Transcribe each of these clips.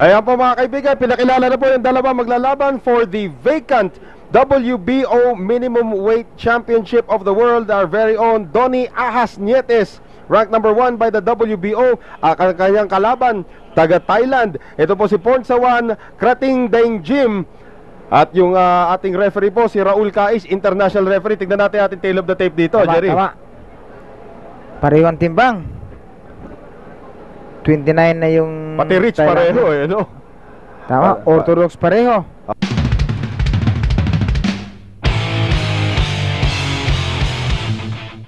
Ayan po mga kaibigan, pinakilala na po yung dalawa maglalaban for the vacant WBO Minimum Weight Championship of the World. Our very own Donnie Ahas Nietes, ranked number 1 by the WBO. Ang kanyang kalaban, taga Thailand. Ito po si Pornsawan Krating Daengjim. At yung ating referee po, si Raul Caiz, international referee. Tignan natin ating tail of the tape dito, tama, Jerry. Tama. Parehong timbang. 29 na yung pati rich Thailand. pareho eh, no? Tama, orthodox pareho.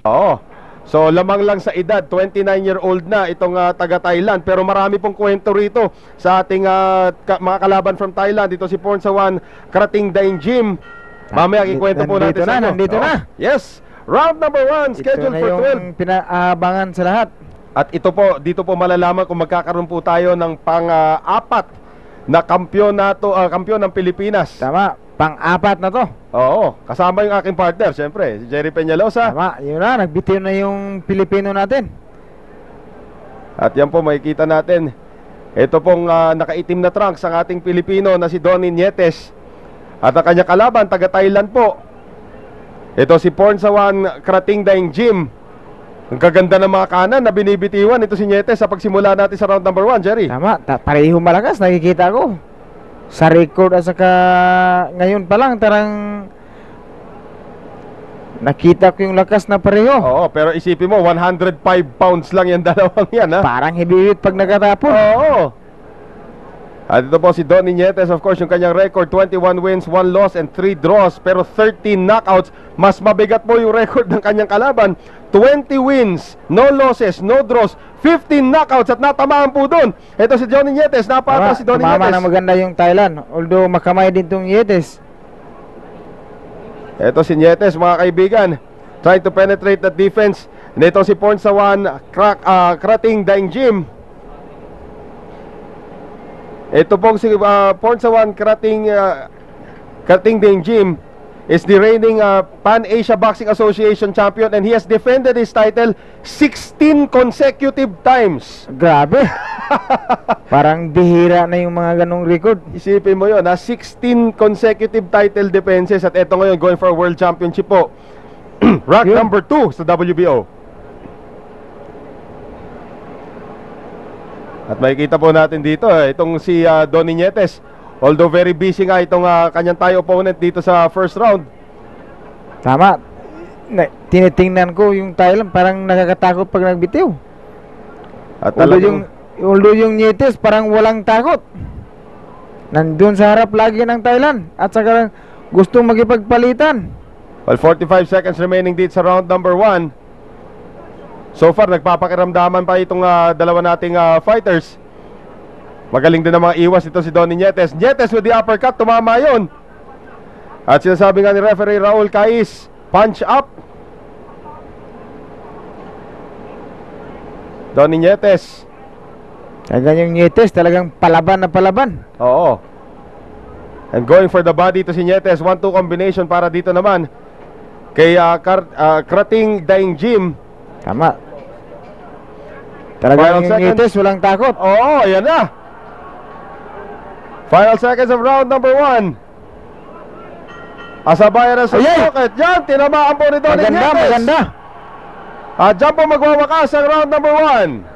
Oo. So lamang lang sa edad, 29-year-old na itong taga Thailand. Pero marami pong kwento rito sa ating mga kalaban from Thailand. Dito si Pornsawan Krating Daengjim. Mamaya kikwento po natin sa inyo. Nandito na. Yes, round number 1 scheduled for 12. Ito na yung pinaabangan sa lahat. At ito po, dito po malalaman kung magkakaroon po tayo ng pang-apat na kampiyon ng Pilipinas. Tama, pang-apat na to. Oo, kasama yung aking partner, syempre, si Jerry Peñalosa. Tama, yun na, nagbitiw na yung Pilipino natin. At yan po, makikita natin. Ito pong nakaitim na trunks ang ating Pilipino na si Donnie Nietes. At ang kanyang kalaban, taga Thailand po. Ito si Pornsawan Krating Daengjim. Ang kaganda ng mga kanan na binibitiwan ito si Nietes sa pagsimula natin sa round number 1, Jerry. Tama, pareho malakas, nakikita ko. Sa record at saka ngayon pa lang, tarang nakita ko yung lakas na pareho. Oo, pero isipin mo, 105 pounds lang yung dalawang yan, ha? Parang heavyweight pag nagkatapon. Oo. At ito po si Donnie Nietes, of course, yung kanyang record, 21 wins, 1 loss, and 3 draws, pero 13 knockouts. Mas mabigat po yung record ng kanyang kalaban. 20 wins, no losses, no draws, 15 knockouts, at natamaan po doon. Ito si Donnie Nietes, napatras si Donnie Nietes. Tumama na maganda yung Thailand, although makamay din tong Nietes. Ito si Nietes, mga kaibigan, trying to penetrate the defense. And ito si Pornsawan Krating Daengjim. Ito pong si Pornsawan Krating Daengjim is the reigning Pan-Asia Boxing Association champion, and he has defended his title 16 consecutive times. Grabe. Parang bihira na yung mga ganong record. Isipin mo yun, 16 consecutive title defenses. At eto ngayon, going for a world championship po. Rank number 2 sa WBO. At makikita po natin dito, itong si Donnie Nietes. Although very busy nga itong kanyang Thai opponent dito sa first round. Tama. Tinitingnan ko yung Thailand, parang nakakatakot pag nagbitiw. At Although yung Nietes parang walang takot. Nandun sa harap lagi ng Thailand. At saka gustong magipagpalitan. Well, 45 seconds remaining dito sa round number 1. So far, nagpapakiramdaman pa itong dalawa nating fighters. Magaling din ang mga iwas ito si Donnie Nietes. Nietes with the uppercut, tumama yun. At sinasabi nga ni referee Raul Caiz, punch up. Donnie Nietes. Talagang yung Nietes, talagang palaban na palaban. Oo. And going for the body to si Nietes. 1-2 combination para dito naman kay Krating Daengjim. Tama. Talagang yung Nietes, walang takot. Oo, yan na. Final seconds of round number 1. Asabayan na sa pocket. Yan, tinamaan po ni Donnie Nietes. Maganda. At dyan po magwawakas ang round number 1.